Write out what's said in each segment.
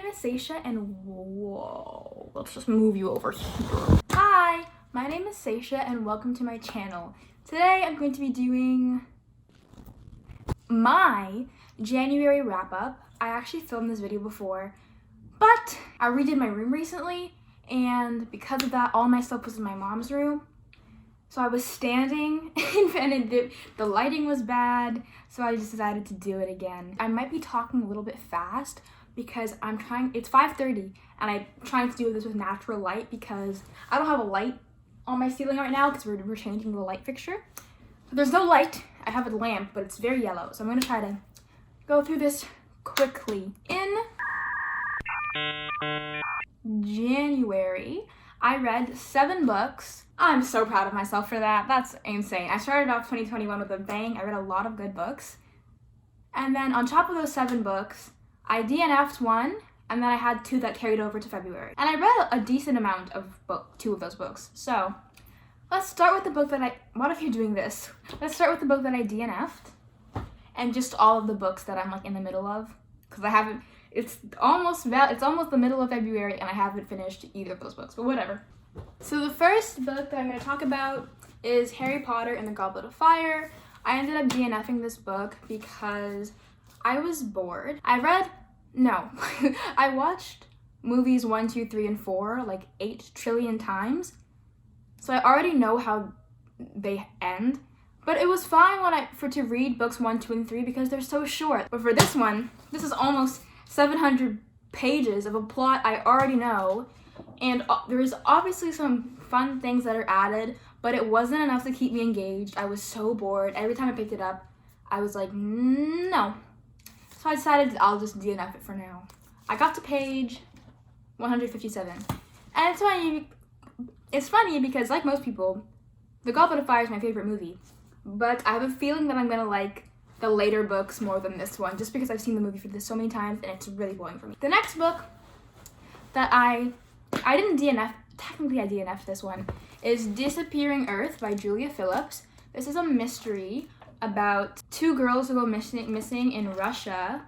is Seisha, and whoa, let's just move you over here. Hi, my name is Seisha, and welcome to my channel. Today I'm going to be doing my January wrap-up. I actually filmed this video before, but I redid my room recently, and because of that, all my stuff was in my mom's room. So I was standing and the lighting was bad, so I just decided to do it again. I might be talking a little bit fast because it's 5:30 and I'm trying to do this with natural light because I don't have a light on my ceiling right now because we're changing the light fixture. There's no light. I have a lamp, but it's very yellow. So I'm gonna try to go through this quickly. In January, I read 7 books. I'm so proud of myself for that. That's insane. I started off 2021 with a bang. I read a lot of good books. And then on top of those 7 books, I DNF'd 1, and then I had 2 that carried over to February. And I read a decent amount of 2 of those books. So let's start with the book that what if you're doing this? Let's start with the book that I DNF'd and just all of the books that I'm like in the middle of. Because I haven't, it's almost the middle of February and I haven't finished either of those books, but whatever. So the first book that I'm going to talk about is Harry Potter and the Goblet of Fire. I ended up DNFing this book because I was bored. I watched movies 1, 2, 3, and 4 like 8 trillion times. So I already know how they end. But it was fine to read books 1, 2, and 3 because they're so short. But for this one, this is almost 700 pages of a plot I already know. And there's obviously some fun things that are added, but it wasn't enough to keep me engaged. I was so bored. Every time I picked it up, I was like, no. So I decided I'll just DNF it for now. I got to page 157. And it's funny because, like most people, The Goblet of Fire is my favorite movie. But I have a feeling that I'm gonna like the later books more than this one, just because I've seen the movie for this so many times and it's really boring for me. The next book that I didn't DNF, technically I DNF'd this one, is Disappearing Earth by Julia Phillips. This is a mystery about 2 girls who go missing in Russia,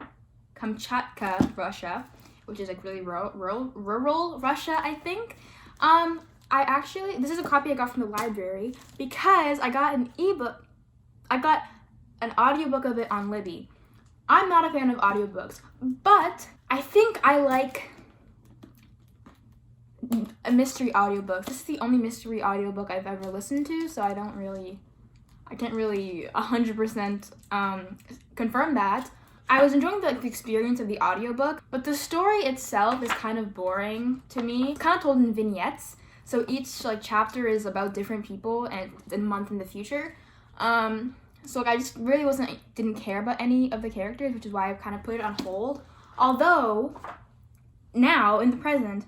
Kamchatka, Russia, which is like really rural Russia, I think. This is a copy I got from the library because I got an ebook. I got an audiobook of it on Libby. I'm not a fan of audiobooks, but I think I like a mystery audiobook. This is the only mystery audiobook I've ever listened to, so I can't really 100% confirm that. I was enjoying the experience of the audiobook, but the story itself is kind of boring to me. It's kind of told in vignettes, so each chapter is about different people and a month in the future. So I just really didn't care about any of the characters, which is why I kind of put it on hold. Although now in the present,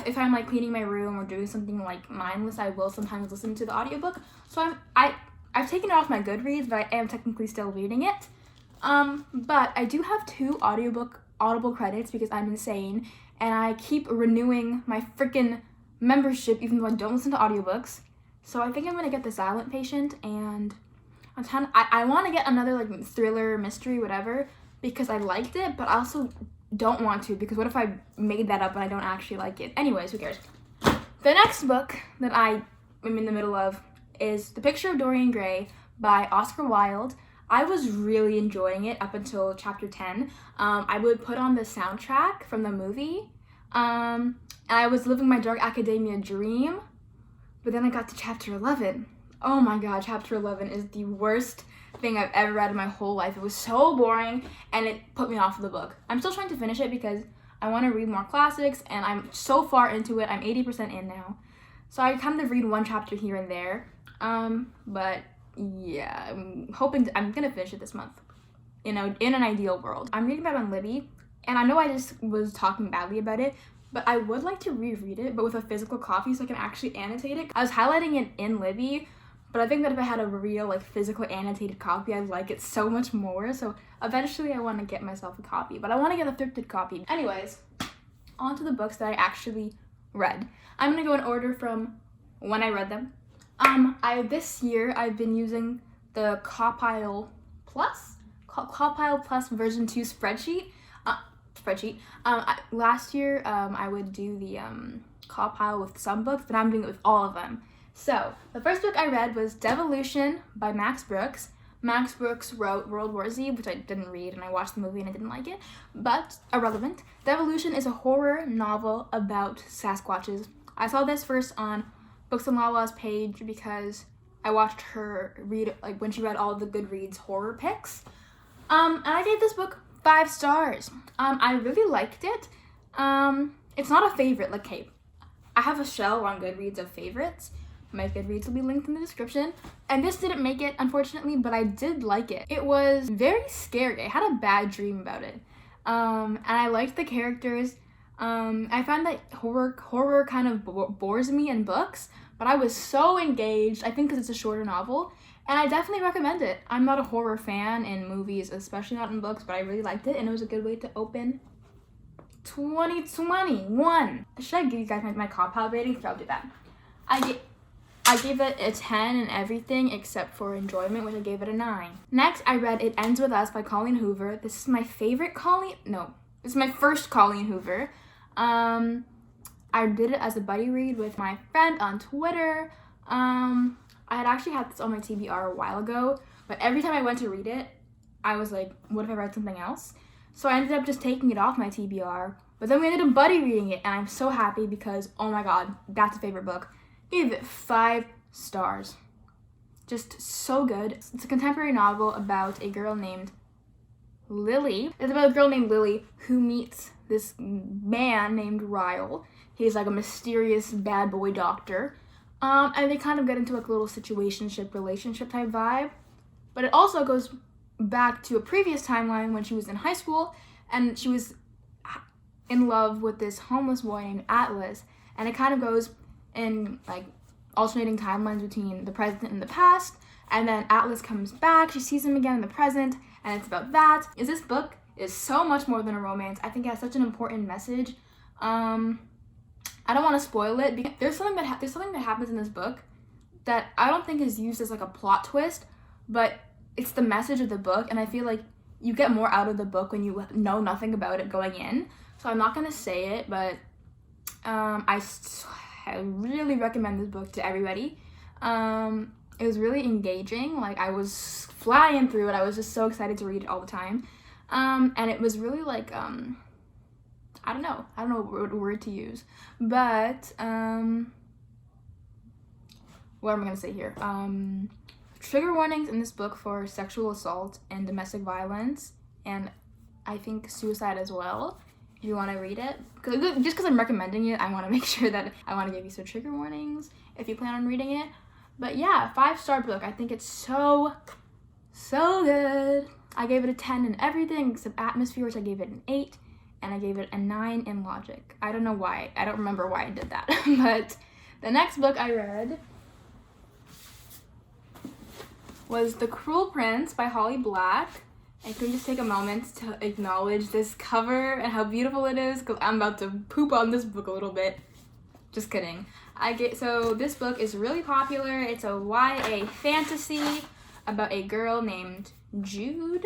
if I'm cleaning my room or doing something mindless, I will sometimes listen to the audiobook. So I've taken it off my Goodreads, but I am technically still reading it. But I do have 2 Audible credits because I'm insane, and I keep renewing my freaking membership even though I don't listen to audiobooks. So I think I'm gonna get The Silent Patient, and I want to get another thriller, mystery, whatever, because I liked it, but I also don't want to because what if I made that up and I don't actually like it? Anyways, who cares? The next book that I am in the middle of is The Picture of Dorian Gray by Oscar Wilde. I was really enjoying it up until chapter 10. I would put on the soundtrack from the movie. I was living my Dark Academia dream, but then I got to chapter 11. Oh my god, chapter 11 is the worst thing I've ever read in my whole life. It was so boring and it put me off the book. I'm still trying to finish it because I want to read more classics and I'm so far into it. I'm 80% in now. So I kind of read 1 chapter here and there. But yeah, I'm gonna finish it this month. In an ideal world. I'm reading that on Libby, and I know I just was talking badly about it, but I would like to reread it, but with a physical copy so I can actually annotate it. I was highlighting it in Libby, but I think that if I had a real physical annotated copy, I'd like it so much more. So eventually I want to get myself a copy, but I want to get a thrifted copy. Anyways, on to the books that I actually read. I'm gonna go in order from when I read them. This year I've been using the Copile Plus version 2 spreadsheet. spreadsheet. Last year, I would do the call pile with some books, but I'm doing it with all of them. So, the first book I read was Devolution by Max Brooks. Max Brooks wrote World War Z, which I didn't read, and I watched the movie and I didn't like it, but irrelevant. Devolution is a horror novel about Sasquatches. I saw this first on Books and Lala's page because I watched her read, like, when she read all of the Goodreads horror picks. And I gave this book 5 stars. I really liked it. It's not a favorite, like, hey, I have a shelf on Goodreads of favorites. My Goodreads will be linked in the description. And this didn't make it, unfortunately, but I did like it. It was very scary. I had a bad dream about it. And I liked the characters. I find that horror kind of bores me in books, but I was so engaged, I think because it's a shorter novel, and I definitely recommend it. I'm not a horror fan in movies, especially not in books, but I really liked it, and it was a good way to open 2021. Should I give you guys my call pile rating? I'll do that. I gave it a 10 and everything except for enjoyment, which I gave it a 9. Next, I read It Ends With Us by Colleen Hoover. This is my favorite this is my first Colleen Hoover. I did it as a buddy read with my friend on Twitter. I had actually had this on my TBR a while ago, but every time I went to read it, I was like, what if I read something else? So I ended up just taking it off my TBR, but then we ended up buddy reading it, and I'm so happy because, oh my god, that's a favorite book. Gave it 5 stars. Just so good. It's a contemporary novel about a girl named Lily. It's about a girl named Lily who meets this man named Ryle. He's like a mysterious bad boy doctor. And they kind of get into like a little situationship, relationship type vibe. But it also goes back to a previous timeline when she was in high school and she was in love with this homeless boy named Atlas. And it kind of goes in like alternating timelines between the present and the past, and then Atlas comes back, she sees him again in the present, and it's about that. This book is so much more than a romance. I think it has such an important message. I don't want to spoil it because there's something that happens in this book that I don't think is used as like a plot twist, but it's the message of the book, and I feel like you get more out of the book when you know nothing about it going in. So I'm not gonna say it, but I really recommend this book to everybody. It was really engaging. Like, I was flying through it. I was just so excited to read it all the time. And it was really like, I don't know what word to use. But, what am I going to say here? Trigger warnings in this book for sexual assault and domestic violence. And I think suicide as well. If you want to read it, just because I'm recommending it, I want to make sure that I want to give you some trigger warnings if you plan on reading it. But yeah, 5-star book. I think it's so good. I gave it a 10 in everything except atmosphere, which I gave it an 8, and I gave it a 9 in logic. I don't know why. I don't remember why I did that. But the next book I read was The Cruel Prince by Holly Black. I can just take a moment to acknowledge this cover and how beautiful it is because I'm about to poop on this book a little bit. Just kidding. So this book is really popular. It's a YA fantasy about a girl named Jude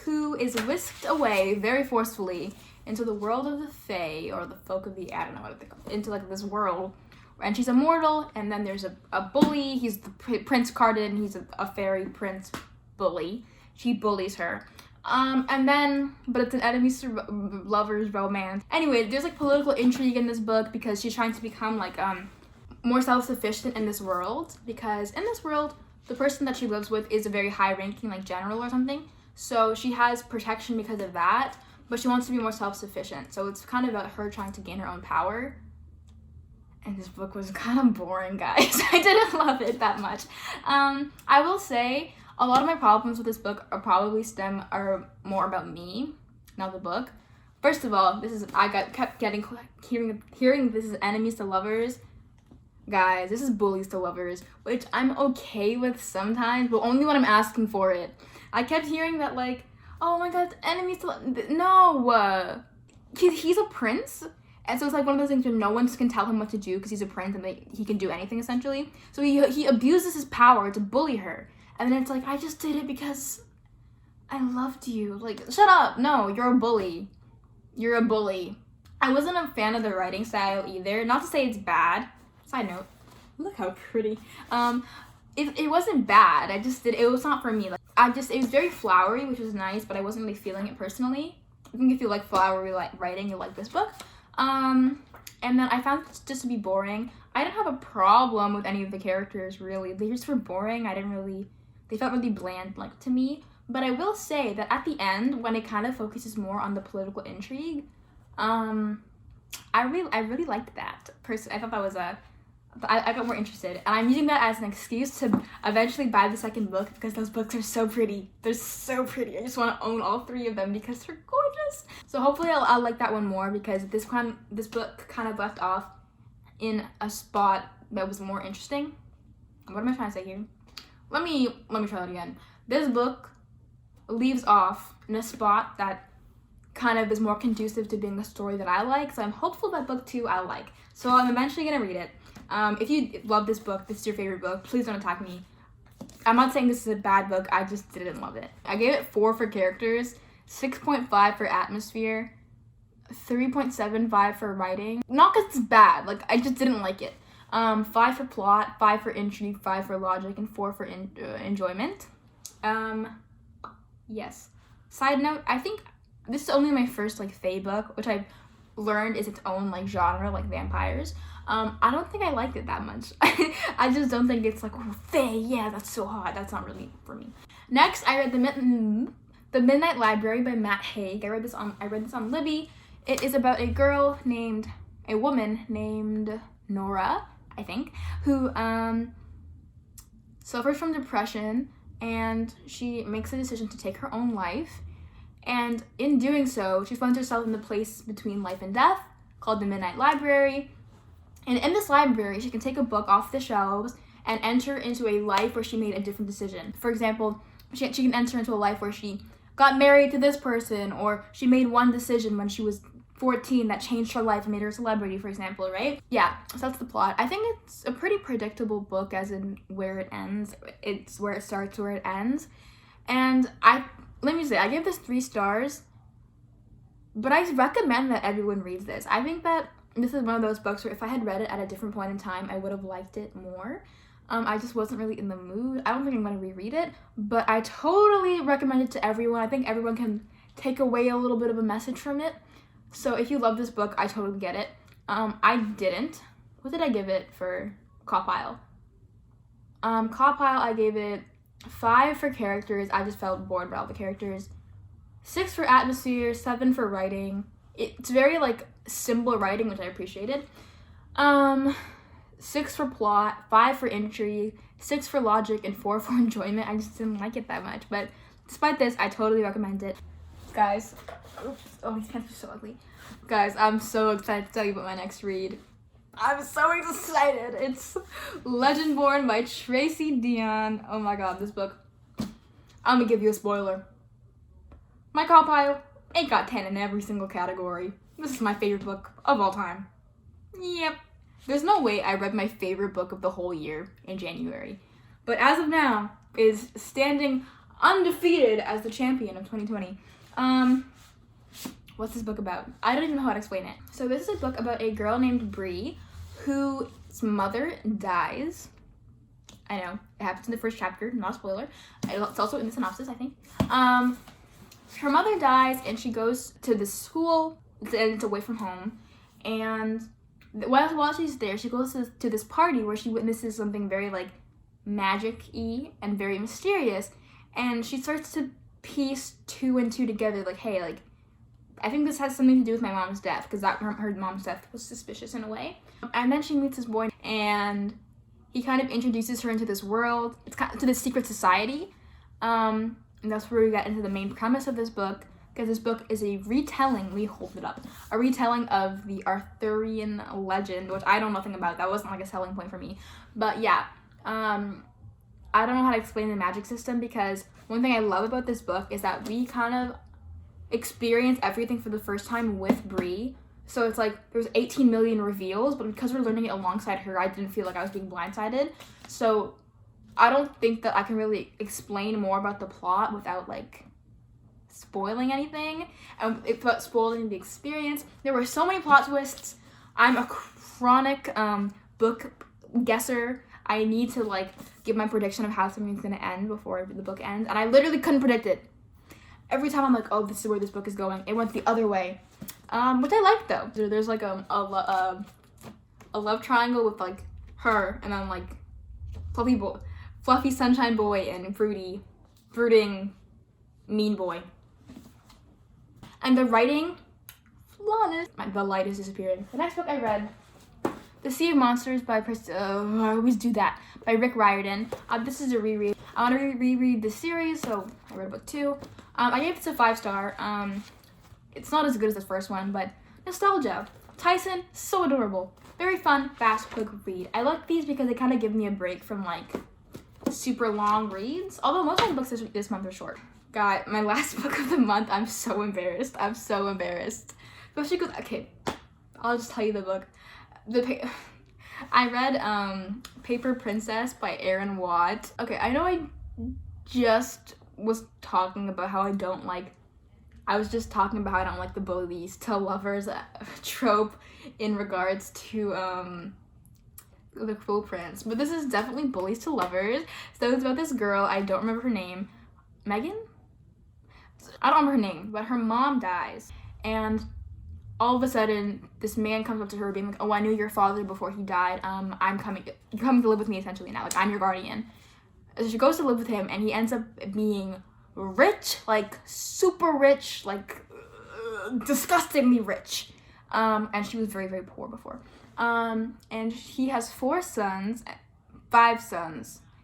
who is whisked away very forcefully into the world of the Fae, or the folk of the, I don't know what they call it, into like this world. And she's immortal, and then there's a bully. He's the Prince Cardin. He's a fairy prince bully. She bullies her. But it's an enemies to lovers romance. Anyway, there's like political intrigue in this book because she's trying to become like more self-sufficient in this world, because in this world, the person that she lives with is a very high-ranking like general or something. So she has protection because of that, but she wants to be more self-sufficient. So it's kind of about her trying to gain her own power. And this book was kind of boring, guys. I didn't love it that much. I will say, a lot of my problems with this book are more about me, not the book. First of all, hearing this is enemies to lovers. Guys, this is bullies to lovers, which I'm okay with sometimes, but only when I'm asking for it. I kept hearing that like, oh my god, enemies to no, he's a prince. And so it's like one of those things where no one can tell him what to do because he's a prince and he can do anything essentially. So he abuses his power to bully her. And then it's like, I just did it because I loved you. Like, shut up. No, you're a bully. you're a bully. I wasn't a fan of the writing style either. Not to say it's bad. Side note, look how pretty. It wasn't bad. It was not for me. Like, it was very flowery, which was nice, but I wasn't really feeling it personally. I think if you like flowery like writing, you'll like this book. And then I found it just to be boring. I didn't have a problem with any of the characters, really. They just were boring. They felt really bland, like, to me. But I will say that at the end, when it kind of focuses more on the political intrigue, I really liked that. I thought that was I got more interested, and I'm using that as an excuse to eventually buy the second book because those books are so pretty. They're so pretty. I just want to own all 3 of them because they're gorgeous. So hopefully I'll like that one more because this book kind of left off in a spot that was more interesting. What am I trying to say here? Let me try that again. This book leaves off in a spot that kind of is more conducive to being a story that I like. So I'm hopeful that book 2 I'll like. So I'm eventually gonna read it. If you love this book, this is your favorite book, please don't attack me. I'm not saying this is a bad book, I just didn't love it. I gave it 4 for characters, 6.5 for atmosphere, 3.75 for writing. Not because it's bad, like I just didn't like it. 5 for plot, 5 for intrigue, 5 for logic, and 4 for enjoyment. Yes. Side note, I think this is only my first like fae book, which I've learned is its own like genre, like vampires. I don't think I liked it that much. I just don't think it's like, oh, fae, yeah, that's so hot. That's not really for me. Next, I read The Midnight Library by Matt Haig. I read this on Libby. It is about a woman named Nora, I think, who suffers from depression, and she makes a decision to take her own life. And in doing so, she finds herself in the place between life and death, called the Midnight Library. And in this library, she can take a book off the shelves and enter into a life where she made a different decision. For example, she can enter into a life where she got married to this person, or she made one decision when she was 14 that changed her life and made her a celebrity, for example, right? Yeah, so that's the plot. I think it's a pretty predictable book as in where it ends. It's where it starts, where it ends. And let me say, I gave this 3 stars, but I recommend that everyone reads this. I think that this is one of those books where if I had read it at a different point in time, I would have liked it more. I just wasn't really in the mood. I don't think I'm going to reread it, but I totally recommend it to everyone. I think everyone can take away a little bit of a message from it. So if you love this book, I totally get it. I didn't. What did I give it for Cawpile? Cawpile, I gave it 5 for characters. I just felt bored by all the characters. 6 for atmosphere, 7 for writing. It's very like simple writing, which I appreciated. 6 for plot, 5 for intrigue, 6 for logic, and 4 for enjoyment. I just didn't like it that much, but despite this, I totally recommend it. Guys, oops, oh, these pants are so ugly. Guys, I'm so excited to tell you about my next read. I'm so excited. It's Legendborn by Tracy Deonn. Oh my god, this book. I'm gonna give you a spoiler. My Cawpile ain't got 10 in every single category. This is my favorite book of all time. Yep. There's no way I read my favorite book of the whole year in January. But as of now, is standing undefeated as the champion of 2020. What's this book about? I don't even know how to explain it. So this is a book about a girl named Bree whose mother dies. I know, it happens in the first chapter, not a spoiler. It's also in the synopsis, I think. Her mother dies and she goes to the school, and it's away from home. And while she's there, she goes to this party where she witnesses something very like magic-y and very mysterious. And she starts to piece 2 and 2 together, like, hey, like, I think this has something to do with my mom's death, because her mom's death was suspicious in a way. And then she meets this boy, and he kind of introduces her into this world, to this secret society. And that's where we get into the main premise of this book, because this book is a retelling, a retelling of the Arthurian legend, which I know nothing about. That wasn't like a selling point for me. But yeah, I don't know how to explain the magic system, because one thing I love about this book is that we kind of experience everything for the first time with Bree. So it's like there's 18 million reveals, but because we're learning it alongside her, I didn't feel like I was being blindsided. So I don't think that I can really explain more about the plot without like spoiling anything, and without spoiling the experience. There were so many plot twists. I'm a chronic book guesser. I need to like give my prediction of how something's gonna end before the book ends, and I literally couldn't predict it. Every time I'm like, oh, this is where this book is going. It went the other way, which I like though. There's like a love triangle with like her, and then like fluffy sunshine boy and brooding mean boy. And the writing, flawless. The light is disappearing. The next book I read, The Sea of Monsters by I always do that, by Rick Riordan. This is a reread. I want to reread the series, so I read book 2. I gave this a 5-star. It's not as good as the first one, but nostalgia. Tyson, so adorable. Very fun, fast, quick read. I like these because they kind of give me a break from like super long reads. Although most of the books this month are short. God, my last book of the month, I'm so embarrassed. Especially because, okay, I'll just tell you the book. I read Paper Princess by Erin Watt. Okay, I know I just was talking about how I don't like the bullies to lovers trope in regards to The Cruel Prince, but this is definitely bullies to lovers. So it's about this girl, I don't remember her name, Megan? I don't remember her name, but her mom dies, and all of a sudden this man comes up to her being like, oh, I knew your father before he died, you're coming to live with me essentially now, like I'm your guardian. So she goes to live with him, and he ends up being rich, like super rich, like disgustingly rich, and she was very, very poor before. And he has 5 sons.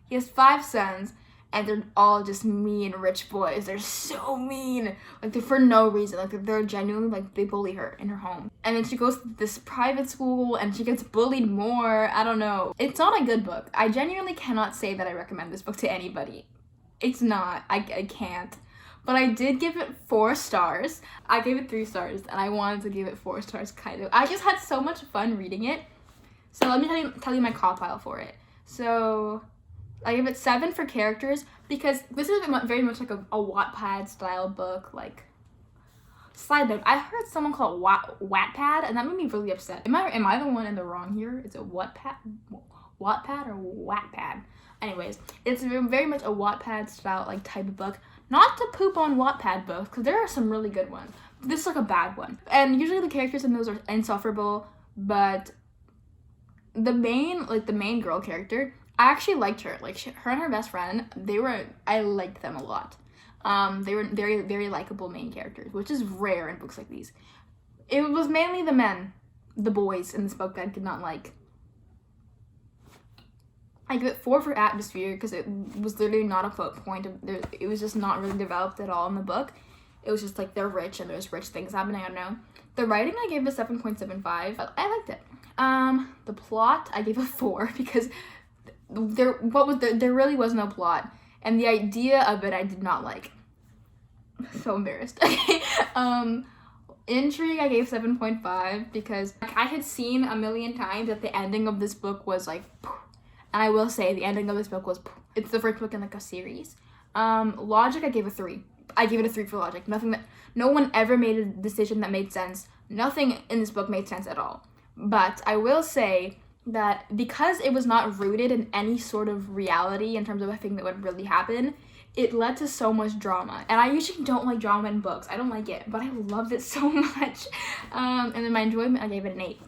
He has 5 sons, and they're all just mean rich boys. They're so mean, like they're for no reason. Like they're genuinely like they bully her in her home. And then she goes to this private school, and she gets bullied more. I don't know. It's not a good book. I genuinely cannot say that I recommend this book to anybody. It's not. I can't. But I did give it 4 stars. I gave it 3 stars, and I wanted to give it 4 stars, kind of. I just had so much fun reading it. So let me tell you my call pile for it. So I give it 7 for characters, because this is very much like a Wattpad style book. Like, side note, I heard someone call it Wattpad, and that made me really upset. Am I the one in the wrong here? Is it Wattpad or Wattpad? Anyways, it's very much a Wattpad style like type of book. Not to poop on Wattpad books, because there are some really good ones. This is like a bad one. And usually the characters in those are insufferable, but the main girl character, I actually liked her. Like her and her best friend, I liked them a lot. They were very, very likable main characters, which is rare in books like these. It was mainly the boys in this book that I did not like. I give it 4 for atmosphere, because it was literally not a point of it was just not really developed at all in the book. It was just like they're rich and there's rich things happening. I don't know. The writing I gave a 7.75. I liked it. The plot I gave a 4, because there really was no plot, and the idea of it I did not like. So embarrassed. Intrigue I gave 7.5, because I had seen a million times that the ending of this book was like. And I will say the ending of this book was, it's the first book in like a series. Logic, I gave a 3. I gave it a 3 for logic. No one ever made a decision that made sense. Nothing in this book made sense at all. But I will say that because it was not rooted in any sort of reality in terms of a thing that would really happen, it led to so much drama. And I usually don't like drama in books. I don't like it, but I loved it so much. And then my enjoyment, I gave it an 8.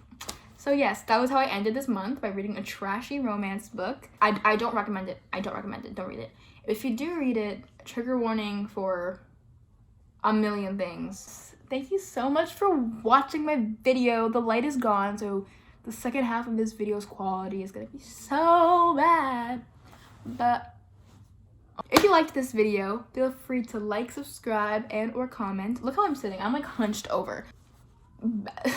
So yes, that was how I ended this month, by reading a trashy romance book. I don't recommend it. Don't read it. If you do read it, trigger warning for a million things. Thank you so much for watching my video. The light is gone, so the second half of this video's quality is gonna be so bad. But if you liked this video, feel free to like, subscribe, and or comment. Look how I'm sitting. I'm like hunched over. Bye.